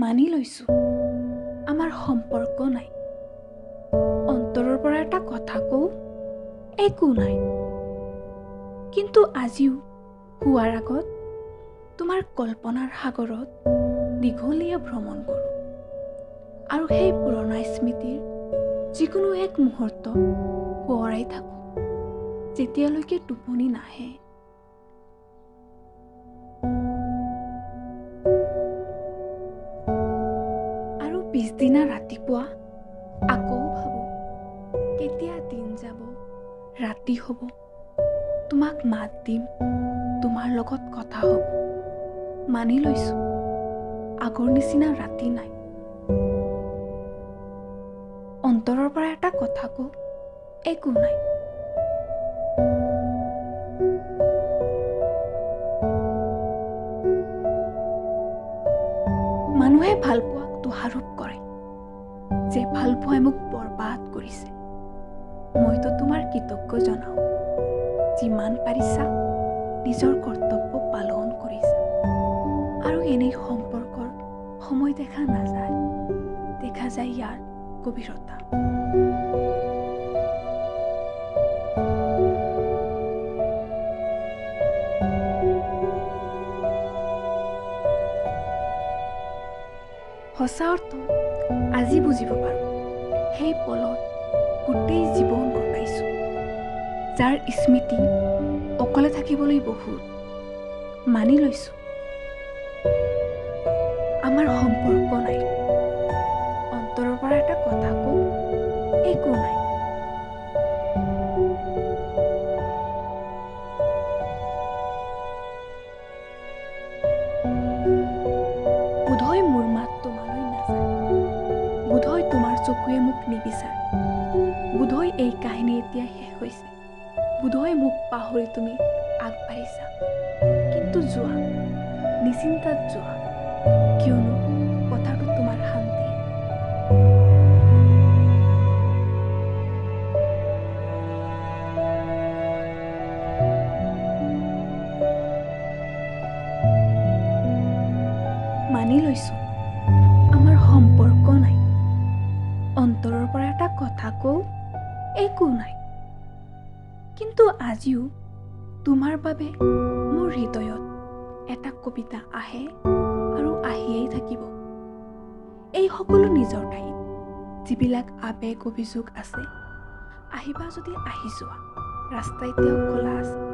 মানি লৈছোঁ আমাৰ সম্পৰ্ক নাই। অন্তৰৰ পৰা এটা কথা কওঁ, একো নাই। কিন্তু আজিও শোৱাৰ আগত তোমাৰ কল্পনাৰ সাগৰত দীঘলীয়া ভ্ৰমণ কৰোঁ আৰু সেই পুৰণা স্মৃতিৰ যিকোনো এক মুহূৰ্ত সোঁৱৰাই থাকোঁ যেতিয়ালৈকে টোপনি নাহে। আৰু পিছদিনা ৰাতিপুৱা আকৌ ভাবোঁ কেতিয়া দিন যাব, ৰাতি হ'ব, তোমাক মাত দিম, তোমাৰ লগত কথা হ'ব। মানি লৈছোঁ আগৰ নিচিনা ৰাতি নাই। অন্তৰৰ পৰা এটা কথা কওঁ, একো নাই। মানুহে ভালপোৱাক দোষাৰোপ কৰে যে ভালপোৱাই মোক বৰবাদ কৰিছে। মইতো তোমাৰ কৃতজ্ঞ জনাওঁ, যিমান পাৰিছা নিজৰ কৰ্তব্য পালন কৰিছা। আৰু এনেই সম্পৰ্কৰ সময় দেখা নাযায়, দেখা যায় ইয়াৰ গভীৰতা। সঁচা অৰ্থ আজি বুজিব পাৰোঁ, সেই পলত গোটেই জীৱন কটাইছোঁ, যাৰ স্মৃতি অকলে থাকিবলৈ বহুত। মানি লৈছোঁ আমাৰ সম্পৰ্ক নাই। অন্তৰৰ পৰা এটা কথা কওঁ, একো নাই। বোধহয় মোৰ মাত তোমালৈ নাযায়, বোধহয় তোমাৰ চকুৱে মোক নিবিচাৰে, বোধহয় এই কাহিনী এতিয়া শেষ হৈছে, বোধহয় মোক পাহৰি তুমি আগবাঢ়িছা। কিন্তু যোৱা, নিশ্চিন্তাত যোৱা, কিয়নো কথাটো তোমাৰ শান্তি। মানি লৈছোঁ আমাৰ সম্পৰ্ক নাই। অন্তৰৰ পৰা এটা কথা কওঁ, একো নাই। কিন্তু আজিও তোমাৰ বাবে মোৰ হৃদয়ত এটা কবিতা আহে আৰু আহিয়েই থাকিব। এই সকলো নিজৰ ঠাইত যিবিলাক আৱেগ অভিযোগ আছে, আহিবা যদি আহি যোৱা, ৰাস্তা এতিয়াও খোলা আছে।